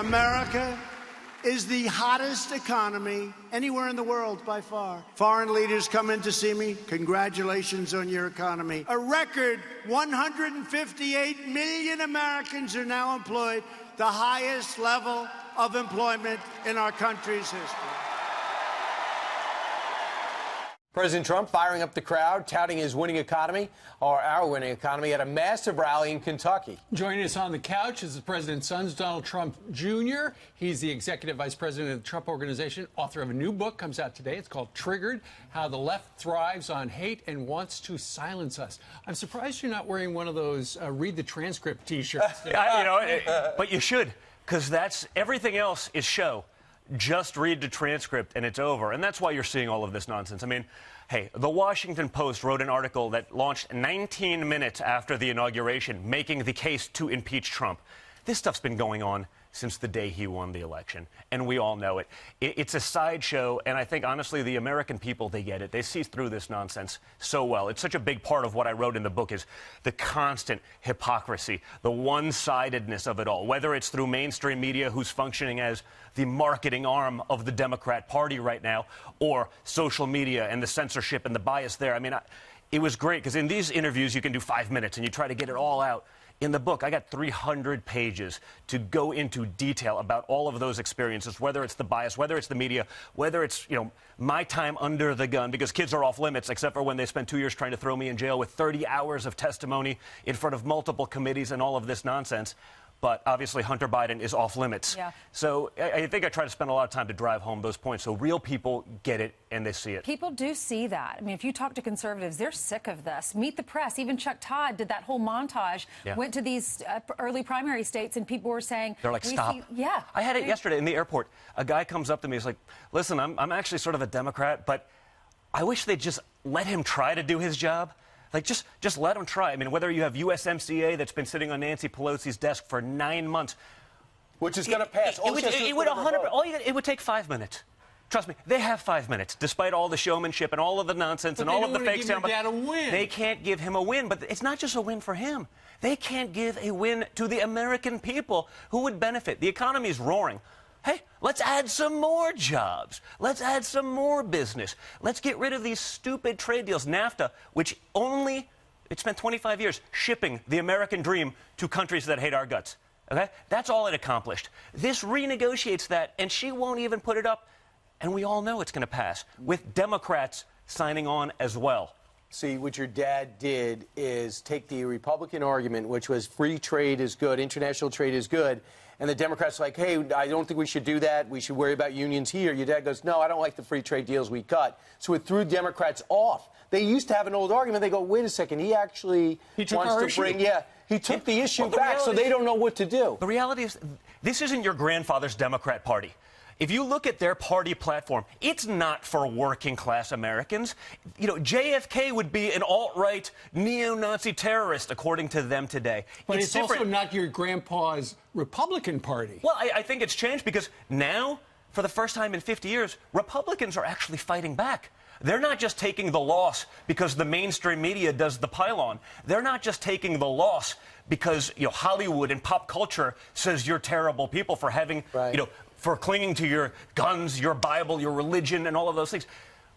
America is the hottest economy anywhere in the world by far. Foreign leaders come in to see me. Congratulations on your economy. A record 158 million Americans are now employed, the highest level of employment in our country's history. President Trump firing up the crowd, touting his winning economy, or our winning economy, at a massive rally in Kentucky. Joining us on the couch is the president's son, Donald Trump Jr. He's the executive vice president of the Trump Organization, author of a new book, comes out today. It's called Triggered, How the Left Thrives on Hate and Wants to Silence Us. I'm surprised you're not wearing one of those read the transcript T-shirts. But you should, because that's everything else is show. Just read the transcript and it's over. And that's why you're seeing all of this nonsense. I mean, hey, the Washington Post wrote an article that launched 19 minutes after the inauguration, making the case to impeach Trump. This stuff's been going on since the day he won the election, and we all know it. It's a sideshow, and I think, honestly, the American people, they get it. They see through this nonsense so well. It's such a big part of what I wrote in the book is the constant hypocrisy, the one-sidedness of it all, whether it's through mainstream media, who's functioning as the marketing arm of the Democrat Party right now, or social media and the censorship and the bias there. I mean, it was great, because in these interviews, you can do 5 minutes, and you try to get it all out. In the book, I got 300 pages to go into detail about all of those experiences, whether it's the bias, whether it's the media, whether it's, my time under the gun, because kids are off limits, except for when they spent 2 years trying to throw me in jail with 30 hours of testimony in front of multiple committees and all of this nonsense. But obviously, Hunter Biden is off limits. Yeah. So I think I try to spend a lot of time to drive home those points so real people get it and they see it. People do see that. I mean, if you talk to conservatives, they're sick of this. Meet the Press. Even Chuck Todd did that whole montage, went to these early primary states, and people were saying... They're like, stop. I had it yesterday in the airport. A guy comes up to me. He's like, listen, I'm actually sort of a Democrat, but I wish they'd just let him try to do his job. Like, just let them try. I mean, whether you have USMCA that's been sitting on Nancy Pelosi's desk for 9 months. Which is going to pass. It would take 5 minutes. Trust me, they have 5 minutes, despite all the showmanship and all of the nonsense and all of the fake sound. They can't give him a win, but it's not just a win for him. They can't give a win to the American people who would benefit. The economy's roaring. Hey, let's add some more jobs. Let's add some more business. Let's get rid of these stupid trade deals. NAFTA, which it spent 25 years shipping the American dream to countries that hate our guts. Okay? That's all it accomplished. This renegotiates that, and she won't even put it up. And we all know it's going to pass, with Democrats signing on as well. See, what your dad did is take the Republican argument, which was free trade is good, international trade is good, and the Democrats are like, hey, I don't think we should do that. We should worry about unions here. Your dad goes, no, I don't like the free trade deals we cut. So it threw Democrats off. They used to have an old argument. They go, wait a second, he actually wants to bring, he took the issue back, so they don't know what to do. The reality is, this isn't your grandfather's Democrat Party. If you look at their party platform, it's not for working-class Americans. JFK would be an alt-right neo-Nazi terrorist, according to them today. But it's also not your grandpa's Republican Party. Well, I think it's changed because now, for the first time in 50 years, Republicans are actually fighting back. They're not just taking the loss because the mainstream media does the pylon. They're not just taking the loss because Hollywood and pop culture says you're terrible people for having, for clinging to your guns, your Bible, your religion, and all of those things.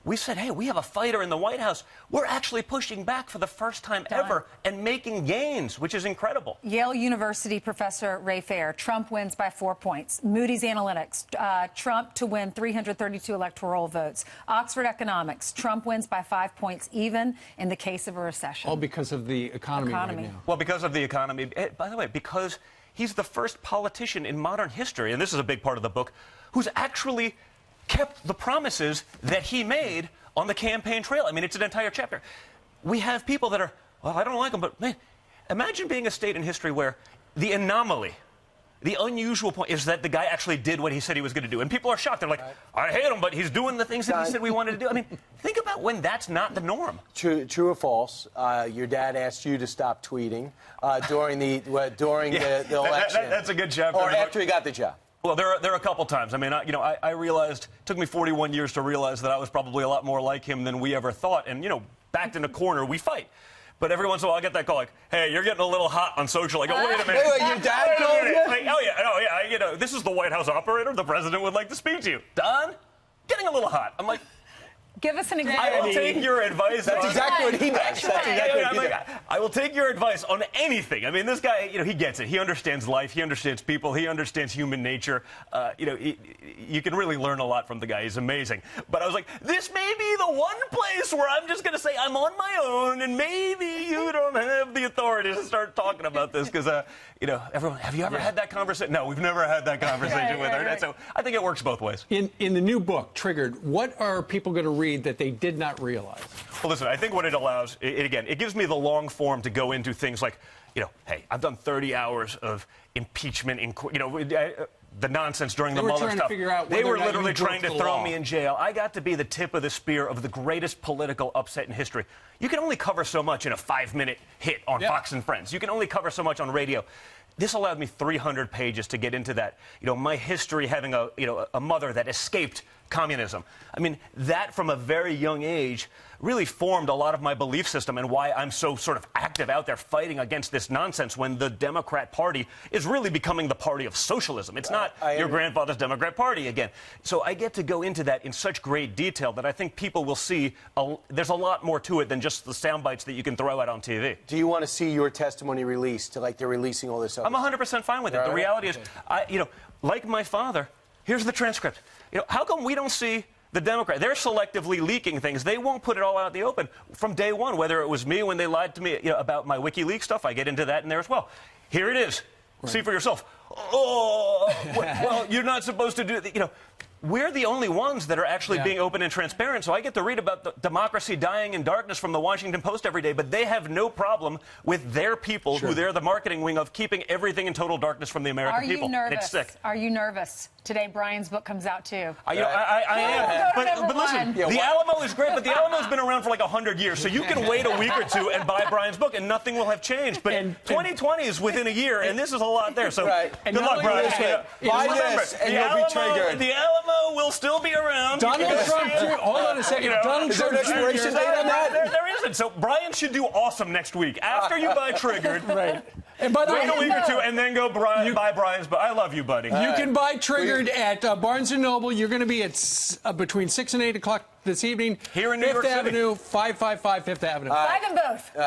We said, hey, we have a fighter in the White House. We're actually pushing back for the first time ever and making gains, which is incredible. Yale University professor Ray Fair, Trump wins by 4 points. Moody's Analytics, Trump to win 332 electoral votes. Oxford Economics, Trump wins by 5 points, even in the case of a recession. All because of the economy right now. Well, because of the economy. By the way, because he's the first politician in modern history, and this is a big part of the book, who's actually kept the promises that he made on the campaign trail. I mean, it's an entire chapter. We have people that are, well, I don't like them, but man, imagine being a state in history where the anomaly, the unusual point is that the guy actually did what he said he was going to do. And people are shocked. They're like, I hate him, but he's doing the things that he said we wanted to do. I mean, think about when that's not the norm. True or false, your dad asked you to stop tweeting during the election. That's a good chapter. Or after he got the job. Well, there are a couple times. I mean, I realized, it took me 41 years to realize that I was probably a lot more like him than we ever thought. And, backed in a corner, we fight. But every once in a while, I get that call like, hey, you're getting a little hot on social. I go, wait a minute. Wait, your dad told you? Like, oh, yeah, this is the White House operator. The president would like to speak to you. Don, getting a little hot. I'm like, Give us an I example. will take your advice. That's exactly what he does. That's exactly what he does. I will take your advice on anything. I mean, this guy, he gets it. He understands life. He understands people. He understands human nature. You can really learn a lot from the guy. He's amazing. But I was like, this may be the one place where I'm just going to say I'm on my own, and maybe you don't have the authority to start talking about this because, everyone, have you ever had that conversation? No, we've never had that conversation with her. Right. So I think it works both ways. In the new book, Triggered, what are people going to read that they did not realize? Well, listen, I think what it allows, it gives me the long form to go into things like, hey, I've done 30 hours of impeachment, the nonsense during the Mueller trying to stuff. figure out They whether were or not literally you broke trying to the throw law. me in jail. I got to be the tip of the spear of the greatest political upset in history. You can only cover so much in a 5-minute hit on Fox and Friends. You can only cover so much on radio. This allowed me 300 pages to get into that. My history having a mother that escaped communism. I mean, that from a very young age really formed a lot of my belief system and why I'm so sort of active out there fighting against this nonsense when the Democrat Party is really becoming the party of socialism. It's not your grandfather's Democrat Party again. So I get to go into that in such great detail that I think people will see there's a lot more to it than just the sound bites that you can throw out on TV. Do you want to see your testimony released, like they're releasing all this other I'm 100% fine with it. Right. The reality is, like my father, here's the transcript. How come we don't see the Democrat? They're selectively leaking things. They won't put it all out in the open from day one, whether it was me when they lied to me about my WikiLeaks stuff. I get into that in there as well. Here it is. Right. See for yourself. Oh, well, you're not supposed to do it. We're the only ones that are actually being open and transparent, so I get to read about the democracy dying in darkness from the Washington Post every day, but they have no problem with their people, who they're the marketing wing of, keeping everything in total darkness from the American people. Are you nervous? It's sick. Are you nervous? Today, Brian's book comes out, too. I am. But listen, the Alamo is great, but the Alamo's been around for like 100 years, so you can wait a week or two and buy Brian's book, and nothing will have changed. But 2020 is within a year, and this is a lot there. So good luck, Brian. Buy this, and you'll be triggered. The Alamo will still be around. Donald Trump, hold on a second. Donald is there an Trump expiration date on that? There isn't. So Brian should do awesome next week. After you buy Triggered, Right. And by the way, wait a week or two, and then go buy Brian's book. I love you, buddy. You can buy Triggered at Barnes & Noble. You're going to be at between 6 and 8 o'clock this evening. Here in New York City. Fifth Avenue, 555 Fifth Avenue. 5 and both.